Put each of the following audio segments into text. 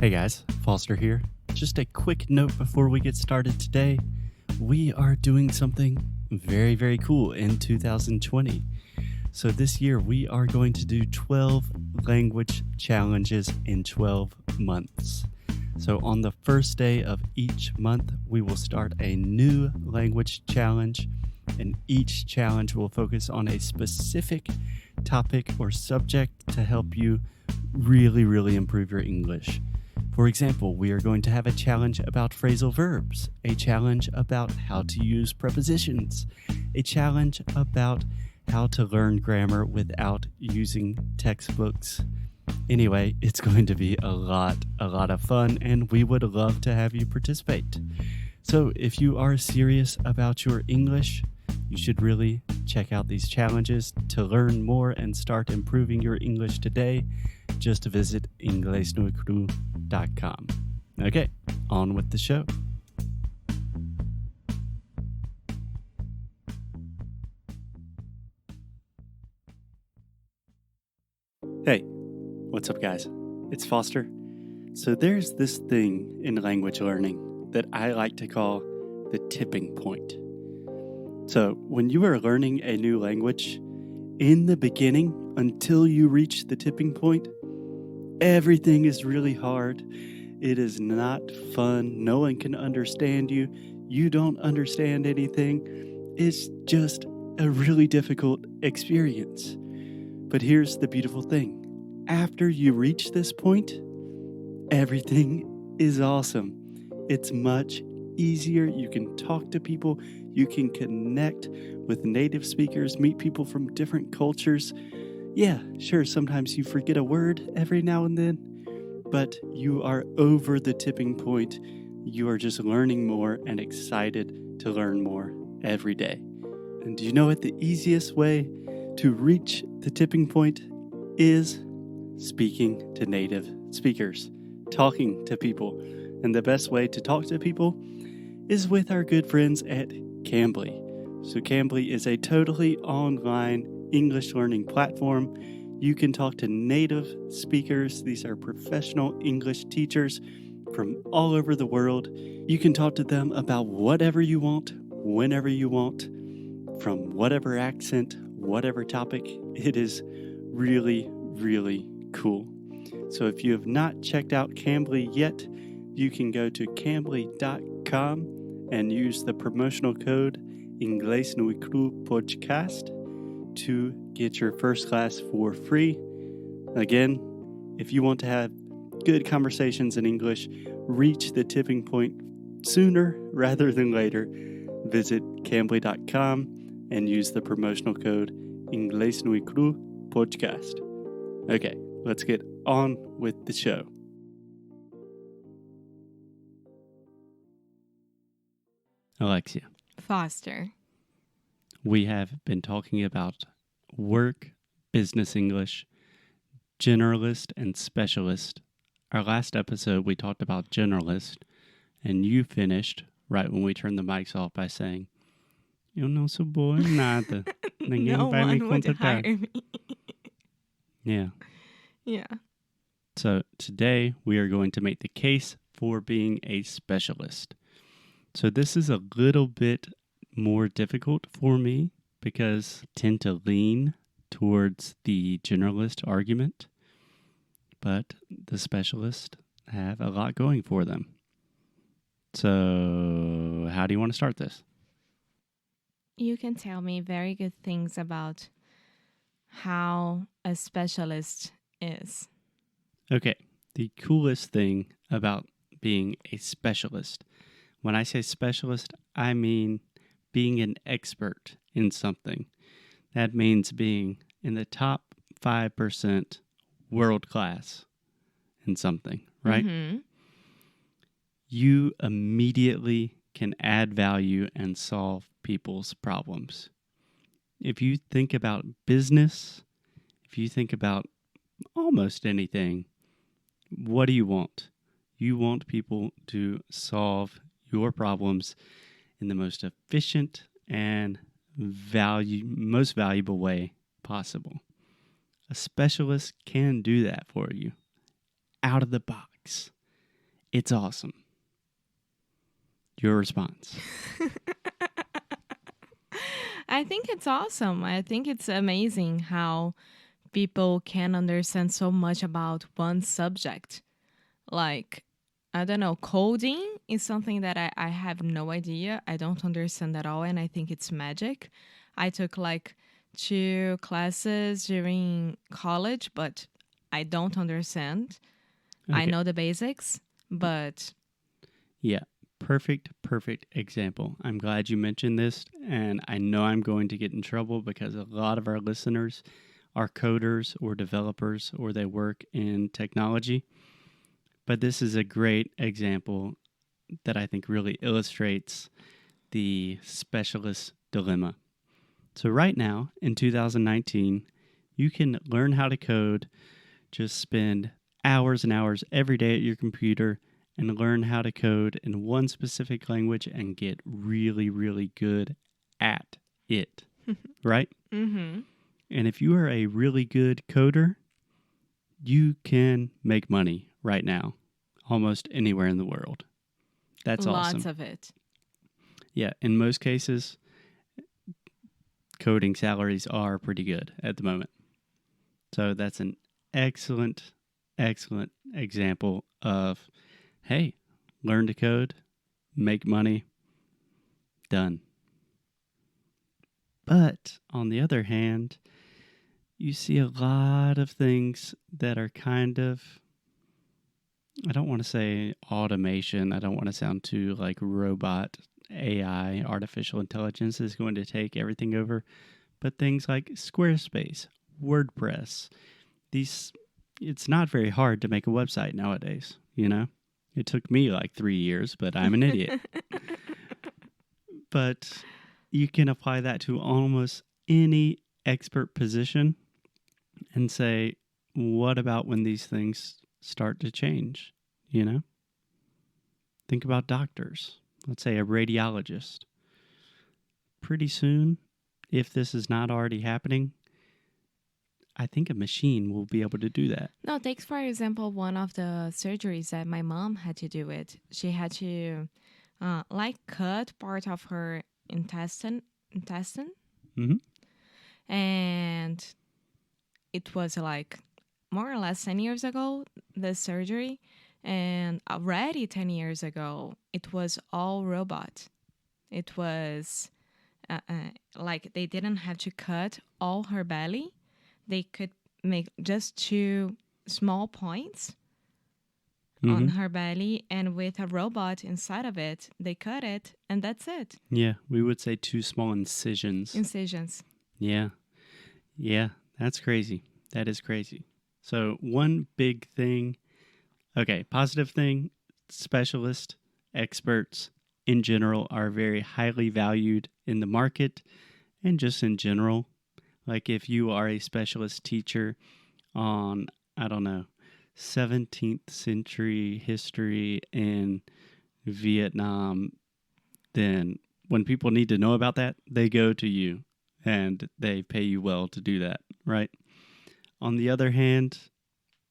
Hey guys, Foster here. Just a quick note before we get started today. We are doing something very, very cool in 2020. So this year we are going to do 12 language challenges in 12 months. So on the first day of each month, we will start a new language challenge, and each challenge will focus on a specific topic or subject to help you really improve your English. For example, we are going to have a challenge about phrasal verbs, a challenge about how to use prepositions, a challenge about how to learn grammar without using textbooks. Anyway, it's going to be a lot of fun, and we would love to have you participate. So if you are serious about your English, you should really check out these challenges. To learn more and start improving your English today, just visit ENGLISH.com. Okay, on with the show. Hey, what's up guys? It's Foster. So there's this thing in language learning that I like to call the tipping point. So when you are learning a new language, in the beginning, until you reach the tipping point, everything is really hard. It is not fun. No one can understand you. You don't understand anything. It's just a really difficult experience. But here's the beautiful thing. After you reach this point, everything is awesome. It's much easier. You can talk to people. You can connect with native speakers, meet people from different cultures. Yeah, sure, sometimes you forget a word every now and then, but you are over the tipping point. You are just learning more and excited to learn more every day. And do you know what the easiest way to reach the tipping point is? Speaking to native speakers, talking to people. And the best way to talk to people is with our good friends at Cambly. So Cambly is a totally online English learning platform. You can talk to native speakers. These are professional English teachers from all over the world. You can talk to them about whatever you want, whenever you want, from whatever accent, whatever topic. It is really cool. So if you have not checked out Cambly yet, you can go to cambly.com and use the promotional code Inglês no podcast to get your first class for free. Again, if you want to have good conversations in English, reach the tipping point sooner rather than later, visit cambly.com and use the promotional code Inglês no podcast. Okay, let's get on with the show. Alexia. Foster. We have been talking about work, business English, generalist, and specialist. Our last episode, we talked about generalist, and you finished right when we turned the mics off by saying, "Eu não sou boa em nada. Ninguém No vai me one would contratar." hire me. Yeah. Yeah. So today we are going to make the case for being a specialist. So this is a little bit more difficult for me because I tend to lean towards the generalist argument, but the specialists have a lot going for them. So how do you want to start this? You can tell me very good things about how a specialist is. Okay, the coolest thing about being a specialist. When I say specialist, I mean being an expert in something. That means being in the top 5% world class in something, right? Mm-hmm. You immediately can add value and solve people's problems. If you think about business, if you think about almost anything, what do you want? You want people to solve your problems in the most efficient and most valuable way possible. A specialist can do that for you out of the box. It's awesome. Your response. I think it's awesome. I think it's amazing how people can understand so much about one subject. Like, I don't know, coding is something that I have no idea. I don't understand at all, and I think it's magic. I took like 2 classes during college, but I don't understand. I Okay. know the basics, but Yeah. Perfect example. I'm glad you mentioned this, and I know I'm going to get in trouble because a lot of our listeners are coders or developers or they work in technology. But this is a great example that I think really illustrates the specialist dilemma. So, right now in 2019, you can learn how to code, just spend hours and hours every day at your computer and learn how to code in one specific language and get really, really good at it, right? mm-hmm. And if you are a really good coder, you can make money right now, almost anywhere in the world. That's Lots awesome. of it. Yeah, in most cases, coding salaries are pretty good at the moment. So that's an excellent example of, hey, learn to code, make money, done. But on the other hand, you see a lot of things that are kind of, I don't want to say automation. I don't want to sound too like robot. AI, artificial intelligence, is going to take everything over. But things like Squarespace, WordPress, it's not very hard to make a website nowadays, you know? It took me like 3 years, but I'm an idiot. But you can apply that to almost any expert position and say, what about when these things start to change, you know? Think about doctors. Let's say a radiologist. Pretty soon, if this is not already happening, I think a machine will be able to do that. No, take for example one of the surgeries that my mom had to do it. She had to cut part of her intestine, Mm-hmm. and it was like more or less 10 years ago, the surgery, and already 10 years ago it was all robot. It was like they didn't have to cut all her belly. They could make just 2 small points on Mm-hmm. her belly, and with a robot inside of it, they cut it, and that's it. Yeah, we would say 2 small incisions. Incisions. Yeah. Yeah, that's crazy. That is crazy. So, one big thing, okay, positive thing, specialists, experts in general are very highly valued in the market and just in general. Like if you are a specialist teacher on, I don't know, 17th century history in Vietnam, then when people need to know about that, they go to you and they pay you well to do that, right? On the other hand,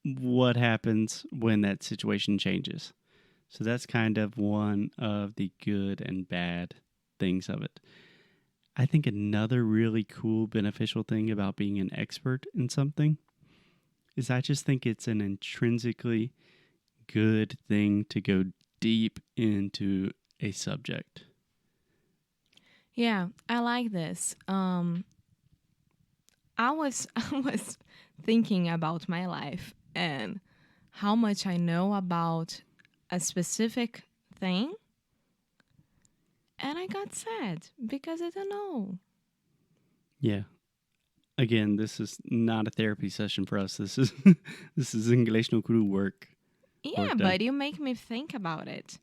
what happens when that situation changes? So that's kind of one of the good and bad things of it. I think another really cool, beneficial thing about being an expert in something is I just think it's an intrinsically good thing to go deep into a subject. Yeah, I like this. I was thinking about my life and how much I know about a specific thing, and I got sad because I don't know. Yeah. Again, this is not a therapy session for us. This is this is English no Qual Yeah, work done. but you make me think about it.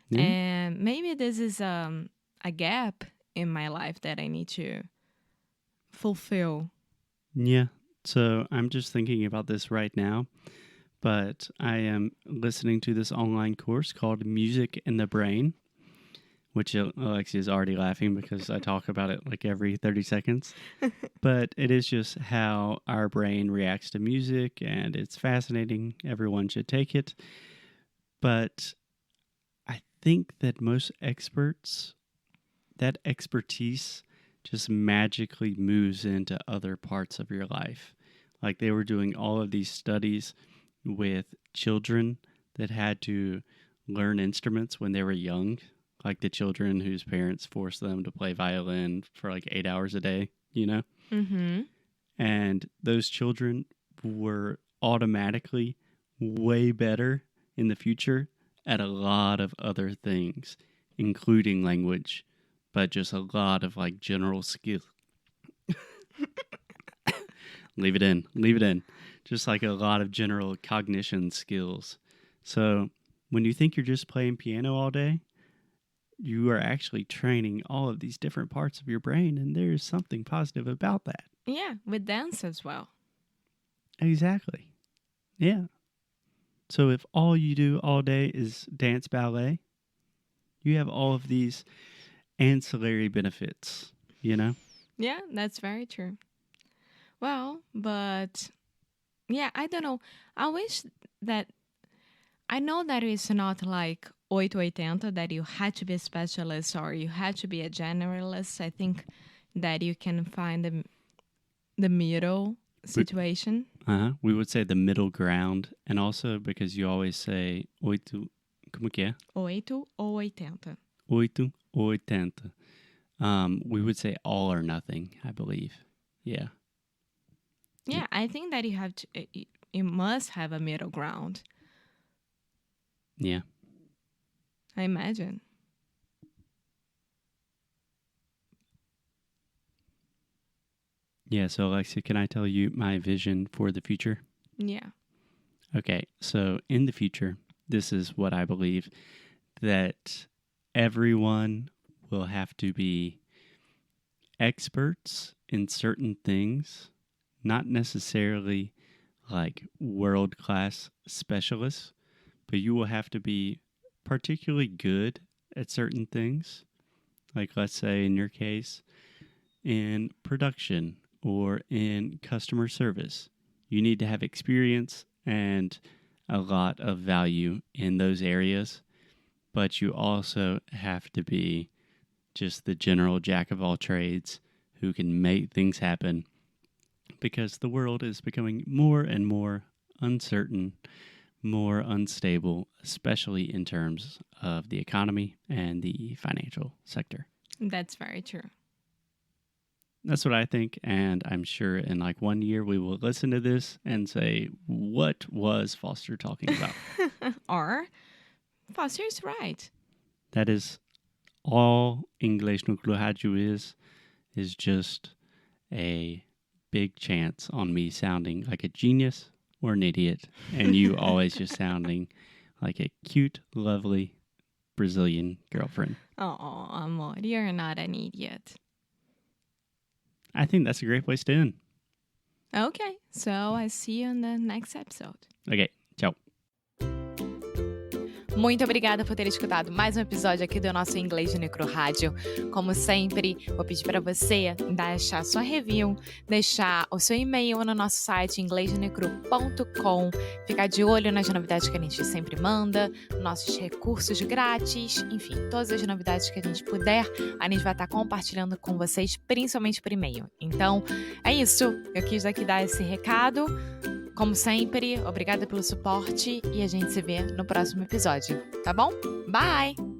Yeah. And maybe this is a gap in my life that I need to fulfill. Yeah. So I'm just thinking about this right now, but I am listening to this online course called Music in the Brain, which Alexia is already laughing because I talk about it like every 30 seconds. But it is just how our brain reacts to music, and it's fascinating. Everyone should take it. But think that most experts, that expertise just magically moves into other parts of your life. Like they were doing all of these studies with children that had to learn instruments when they were young, like the children whose parents forced them to play violin for like 8 hours a day, you know? Mm-hmm. And those children were automatically way better in the future at a lot of other things, including language, but just a lot of like general skill. Leave it in. Just like a lot of general cognition skills. So when you think you're just playing piano all day, you are actually training all of these different parts of your brain, and there's something positive about that. Yeah, with dance as well. Exactly. Yeah. So if all you do all day is dance ballet, you have all of these ancillary benefits, you know? Yeah, that's very true. Well, but yeah, I don't know. I wish that I know that it's not like 880 that you had to be a specialist or you had to be a generalist. I think that you can find the middle situation. We would say the middle ground, and also because you always say oito, como que é? 8 ou 80. Oito ou 80. We would say all or nothing, I believe. Yeah. Yeah, I think that you must have a middle ground. Yeah. I imagine. Yeah, so Alexia, can I tell you my vision for the future? Yeah. Okay, so in the future, this is what I believe, that everyone will have to be experts in certain things, not necessarily like world-class specialists, but you will have to be particularly good at certain things. Like let's say in your case, in production or in customer service. You need to have experience and a lot of value in those areas, but you also have to be just the general jack of all trades who can make things happen, because the world is becoming more and more uncertain, more unstable, especially in terms of the economy and the financial sector. That's very true. That's what I think, and I'm sure in like 1 year we will listen to this and say, what was Foster talking about? Or Foster's right. That is all English no Rádio is just a big chance on me sounding like a genius or an idiot, and you always just sounding like a cute, lovely Brazilian girlfriend. Oh, amor, you're not an idiot. I think that's a great place to end. Okay, so I see you in the next episode. Okay, ciao. Muito obrigada por ter escutado mais um episódio aqui do nosso Inglês no Micro Rádio. Como sempre, vou pedir para você deixar sua review, deixar o seu e-mail no nosso site inglêsnomicro.com, ficar de olho nas novidades que a gente sempre manda, nossos recursos grátis, enfim, todas as novidades que a gente puder, a gente vai estar compartilhando com vocês, principalmente por e-mail. Então, é isso. Eu quis aqui dar esse recado. Como sempre, obrigada pelo suporte e a gente se vê no próximo episódio, tá bom? Bye!